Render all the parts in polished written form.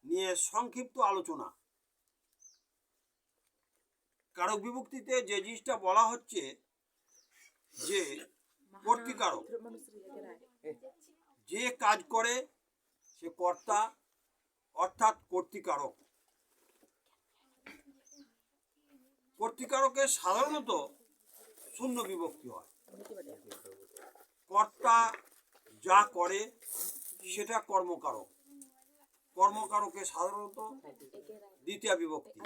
নিয়ে সংক্ষিপ্ত আলোচনা। কারক বিভক্তিতে যে জিনিসটা বলা হচ্ছে যে কর্তৃকারক, যে কাজ করে সে কর্তা অর্থাৎ কর্তৃকারক। কর্তৃকারকের সাধারণত শূন্য বিভক্তি হয়। কর্তা যা করে সেটা কর্মকারক। কর্মকারকে সাধারণত দ্বিতীয় বিভক্তি।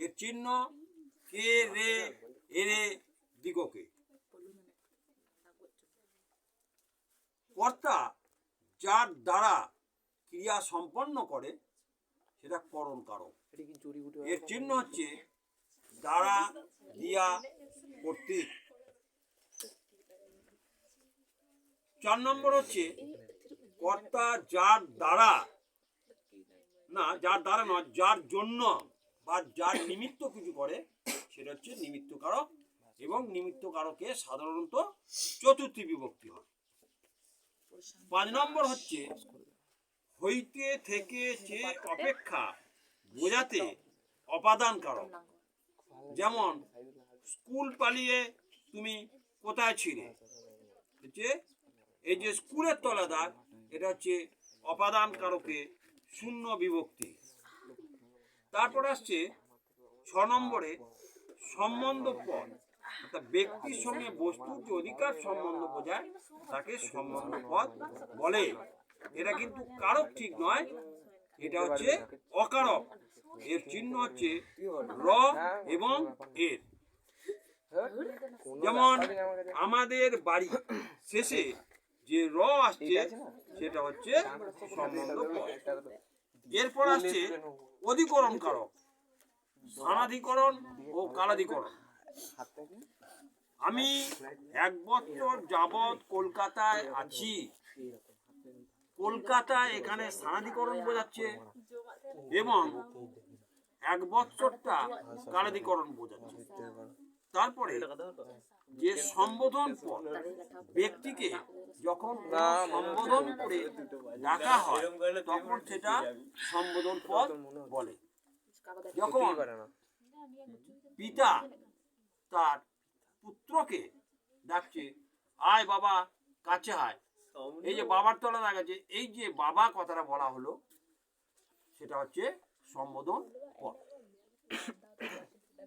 এর চিহ্ন কে রে এরে দিগকে। কর্তা যার দ্বারা ক্রিয়া সম্পন্ন করে সেটা করণ কারক। এর চিহ্ন হচ্ছে দ্বারা দিয়া কর্তৃক। 4 নম্বর হচ্ছে কর্তা যার দ্বারা নয়, যার জন্য বা যার নিমিত্ত কিছু করে সেটা হচ্ছে নিমিত্ত কারক, এবং নিমিত্ত কারকে সাধারণত চতুর্থী বিভক্তি হয়। 5 নম্বর হচ্ছে হইতে থেকে যে অপেক্ষা বোঝাতে অপাদান কারক। যেমন স্কুল পালিয়ে তুমি কোথায় ছিলে, হচ্ছে এই যে স্কুলের তলা দাগ, এটা হচ্ছে অপাদান কারকে শূন্য বিভক্তি। তারপর আসছে 6 নম্বরে সম্বন্ধ পদ, অর্থাৎ ব্যক্তির সঙ্গে বস্তুর যে অধিকার সম্বন্ধ বোঝায় তাকে সম্বন্ধ পদ বলে। এটা কিন্তু কারক ঠিক নয়, এটা হচ্ছে অকারক। এর চিহ্ন হচ্ছে র এবং এর। যেমন আমাদের বাড়ি শেষে যে র আসছে সেটা হচ্ছে সম্বন্ধ পদ। এরপর আসছে অধিকরণ কারক, স্থানাধিকরণ ও কালাধিকরণ। আমি 1 বছর যাবৎ কলকাতায় আছি। কলকাতায় এখানে স্থানাধিকরণ বোঝাচ্ছে এবং 1 বছরটা কালাধিকরণ বোঝাচ্ছে। তারপরে যে সম্বোধন পদ, ব্যক্তিকে যখন সম্বোধন করে ডাকা হয় তখন সেটা সম্বোধন পদ বলে। যখন পিতা তার পুত্রকে ডাকছে, আয় বাবা কাছে আয়, এই যে বাবার তলা দেখা যাচ্ছে, এই যে বাবা কথাটা বলা হলো সেটা হচ্ছে সম্বোধন পদ।